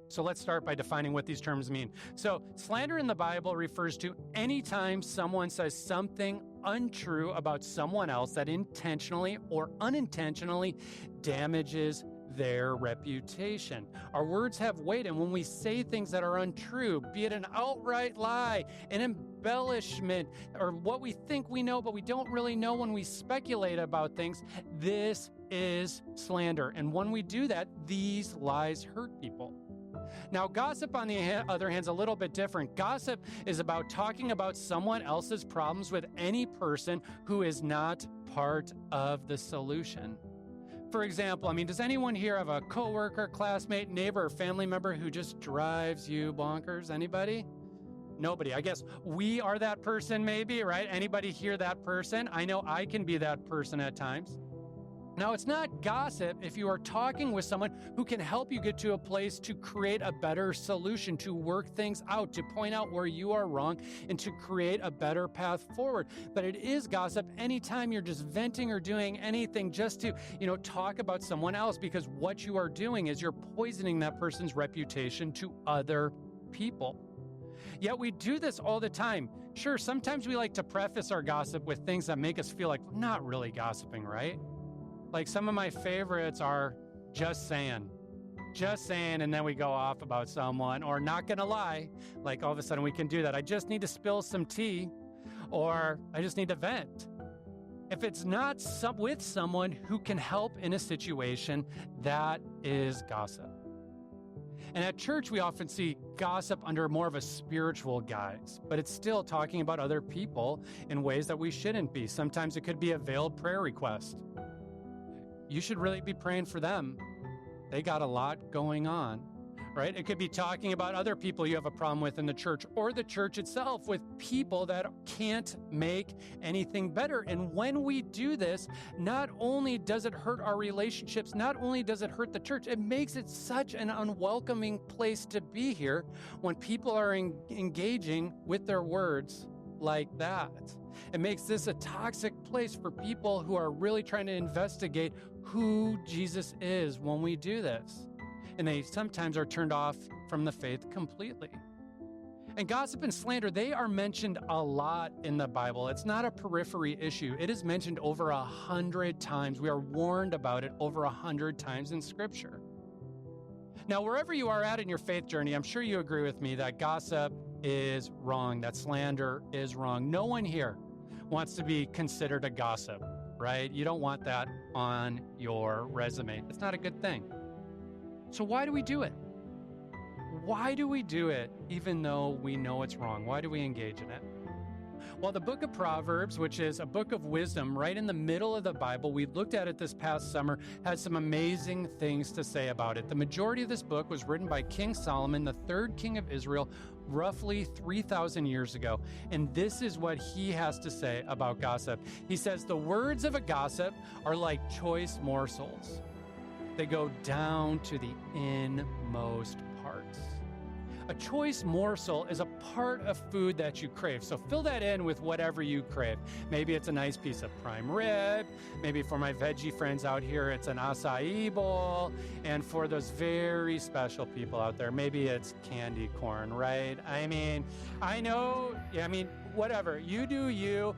So let's start by defining what these terms mean. So slander in the Bible refers to any time someone says something untrue about someone else that intentionally or unintentionally damages their reputation. Our words have weight, and when we say things that are untrue, be it an outright lie, an embellishment, or what we think we know but we don't really know when we speculate about things, this is slander. And when we do that, these lies hurt people. Now, gossip, on the other hand, is a little bit different. Gossip is about talking about someone else's problems with any person who is not part of the solution. For example, does anyone here have a coworker, classmate, neighbor, or family member who just drives you bonkers? Anybody? Nobody. I guess we are that person, maybe, right? Anybody here that person? I know I can be that person at times. Now, it's not gossip if you are talking with someone who can help you get to a place to create a better solution, to work things out, to point out where you are wrong, and to create a better path forward. But it is gossip anytime you're just venting or doing anything just to, talk about someone else, because what you are doing is you're poisoning that person's reputation to other people. Yet we do this all the time. Sure, sometimes we like to preface our gossip with things that make us feel like we're not really gossiping, right? Like some of my favorites are just saying, and then we go off about someone, or not gonna lie, like all of a sudden we can do that. I just need to spill some tea, or I just need to vent. If it's not with someone who can help in a situation, that is gossip. And at church, we often see gossip under more of a spiritual guise, but it's still talking about other people in ways that we shouldn't be. Sometimes it could be a veiled prayer request. You should really be praying for them. They got a lot going on, right? It could be talking about other people you have a problem with in the church, or the church itself with people that can't make anything better. And when we do this, not only does it hurt our relationships, not only does it hurt the church, it makes it such an unwelcoming place to be here when people are engaging with their words like that. It makes this a toxic place for people who are really trying to investigate who Jesus is when we do this. And they sometimes are turned off from the faith completely. And gossip and slander, they are mentioned a lot in the Bible. It's not a periphery issue. It is mentioned over 100 times. We are warned about it over 100 times in Scripture. Now, wherever you are at in your faith journey, I'm sure you agree with me that gossip is wrong, that slander is wrong. No one here wants to be considered a gossip, right? You don't want that on your resume. It's not a good thing. So why do we do it? Why do we do it even though we know it's wrong? Why do we engage in it? Well, the book of Proverbs, which is a book of wisdom right in the middle of the Bible, we looked at it this past summer, has some amazing things to say about it. The majority of this book was written by King Solomon, the third king of Israel, roughly 3,000 years ago. And this is what he has to say about gossip. He says, the words of a gossip are like choice morsels. They go down to the inmost parts. A choice morsel is a part of food that you crave. So fill that in with whatever you crave. Maybe it's a nice piece of prime rib. Maybe for my veggie friends out here, it's an acai bowl. And for those very special people out there, maybe it's candy corn, right? Whatever. You do you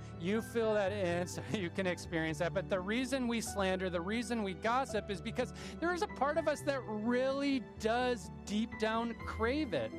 fill that in so you can experience that. But the reason we slander, the reason we gossip is because there is a part of us that really does deep down crave it.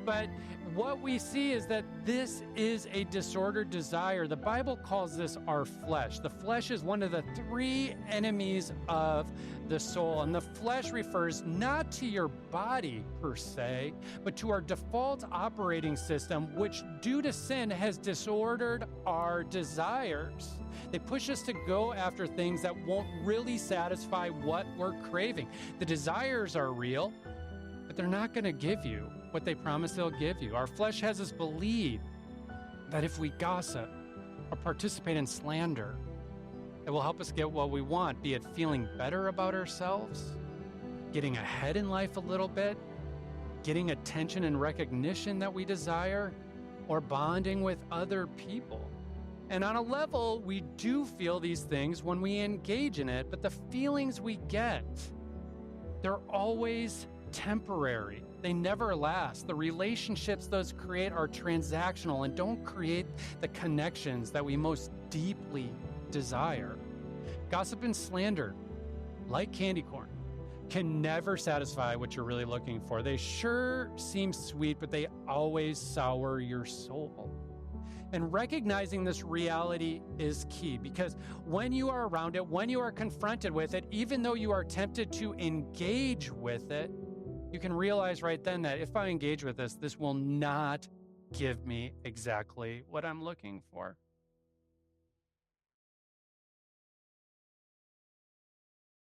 But what we see is that this is a disordered desire. The Bible calls this our flesh. The flesh is one of the three enemies of the soul. And the flesh refers not to your body per se, but to our default operating system, which due to sin has disordered our desires. They push us to go after things that won't really satisfy what we're craving. The desires are real, but they're not going to give you what they promise they'll give you. Our flesh has us believe that if we gossip or participate in slander, it will help us get what we want, be it feeling better about ourselves, getting ahead in life a little bit, getting attention and recognition that we desire, or bonding with other people. And on a level, we do feel these things when we engage in it, but the feelings we get, they're always temporary. They never last. The relationships those create are transactional and don't create the connections that we most deeply desire. Gossip and slander, like candy corn, can never satisfy what you're really looking for. They sure seem sweet, but they always sour your soul. And recognizing this reality is key, because when you are around it, when you are confronted with it, even though you are tempted to engage with it, you can realize right then that if I engage with this will not give me exactly what I'm looking for.